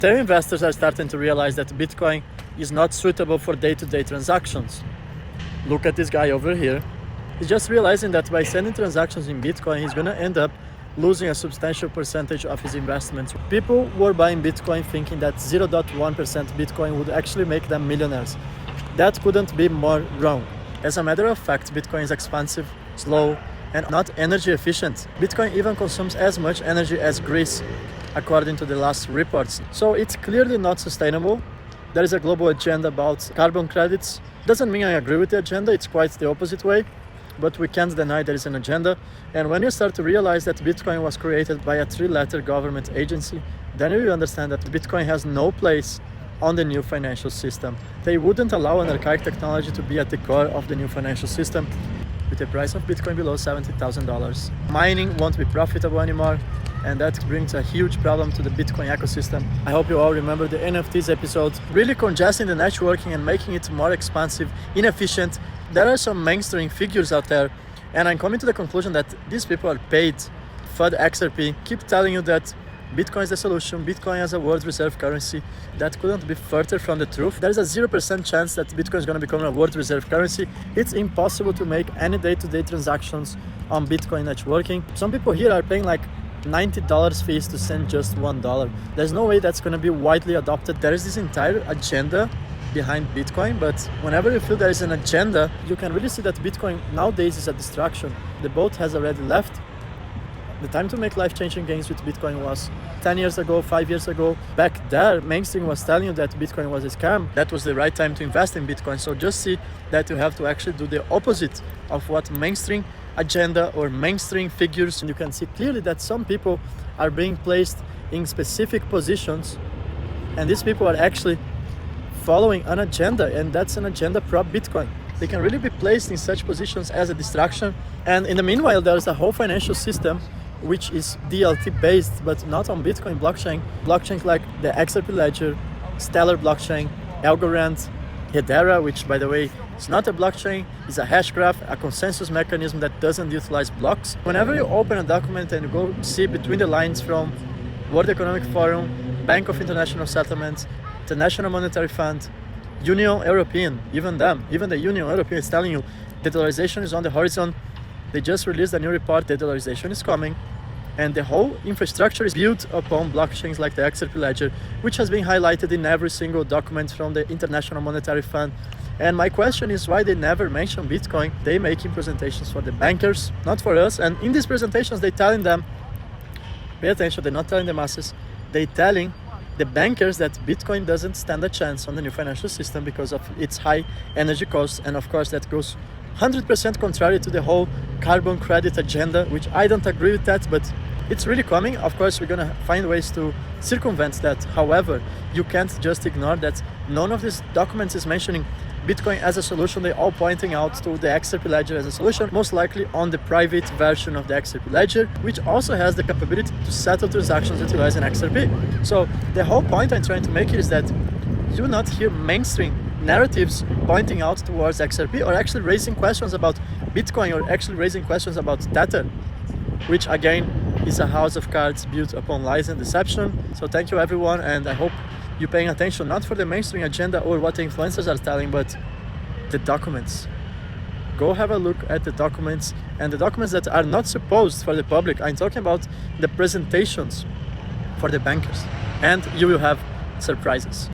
Retail investors are starting to realize that Bitcoin is not suitable for day-to-day transactions. Look at this guy over here. He's just realizing that by sending transactions in Bitcoin, he's going to end up losing a substantial percentage of his investments. People were buying Bitcoin thinking that 0.1% Bitcoin would actually make them millionaires. That couldn't be more wrong. As a matter of fact, Bitcoin is expensive, slow, and not energy efficient. Bitcoin even consumes as much energy as Greece, according to the last reports. So it's clearly not sustainable. There is a global agenda about carbon credits. Doesn't mean I agree with the agenda, it's quite the opposite way. But we can't deny there is an agenda. And when you start to realize that Bitcoin was created by a 3-letter government agency, then you understand that Bitcoin has no place on the new financial system. They wouldn't allow an archaic technology to be at the core of the new financial system. With the price of Bitcoin below $70,000, mining won't be profitable anymore, and that brings a huge problem to the Bitcoin ecosystem. I hope you all remember the NFTs episode, really congesting the networking and making it more expensive, inefficient. There are some mainstream figures out there, and I'm coming to the conclusion that these people are paid for the XRP, keep telling you that Bitcoin is the solution, Bitcoin as a world reserve currency. That couldn't be further from the truth. There's a 0% chance that Bitcoin is going to become a world reserve currency. It's impossible to make any day-to-day transactions on Bitcoin networking. Some people here are paying like $90 fees to send just $1. There's no way that's going to be widely adopted. There is this entire agenda behind Bitcoin, but whenever you feel there is an agenda, you can really see that Bitcoin nowadays is a distraction. The boat has already left. The time to make life-changing gains with Bitcoin was 10 years ago, 5 years ago. Back there, mainstream was telling you that Bitcoin was a scam. That was the right time to invest in Bitcoin. So just see that you have to actually do the opposite of what mainstream agenda or mainstream figures. And you can see clearly that some people are being placed in specific positions, and these people are actually following an agenda, and that's an agenda pro-Bitcoin. They can really be placed in such positions as a distraction. And in the meanwhile, there's a whole financial system which is DLT based, but not on Bitcoin blockchain. Blockchains like the XRP Ledger, Stellar blockchain, Algorand, Hedera, which by the way is not a blockchain, is a hash graph, a consensus mechanism that doesn't utilize blocks. Whenever you open a document and you go see between the lines from World Economic Forum, Bank of International Settlements, the National Monetary Fund, Union European, even the Union European is telling you the dollarization is on the horizon. They just released a new report, the dollarization is coming, and the whole infrastructure is built upon blockchains like the XRP Ledger, which has been highlighted in every single document from the International Monetary Fund. And my question is why they never mention Bitcoin. They making presentations for the bankers, not for us. And in these presentations, they telling them, pay attention, they're not telling the masses, they telling the bankers that Bitcoin doesn't stand a chance on the new financial system because of its high energy costs. And of course, that goes 100% contrary to the whole carbon credit agenda, which I don't agree with that, but it's really coming. Of course, we're gonna find ways to circumvent that. However, you can't just ignore that none of these documents is mentioning Bitcoin as a solution. They're all pointing out to the XRP Ledger as a solution, most likely on the private version of the XRP Ledger, which also has the capability to settle transactions utilizing XRP. So the whole point I'm trying to make is that you do not hear mainstream narratives pointing out towards XRP or actually raising questions about Bitcoin or actually raising questions about Tether, which again is a house of cards built upon lies and deception. So thank you everyone, and I hope you're paying attention not for the mainstream agenda or what the influencers are telling, but the documents. Go have a look at the documents, and the documents that are not supposed for the public. I'm talking about the presentations for the bankers, and you will have surprises.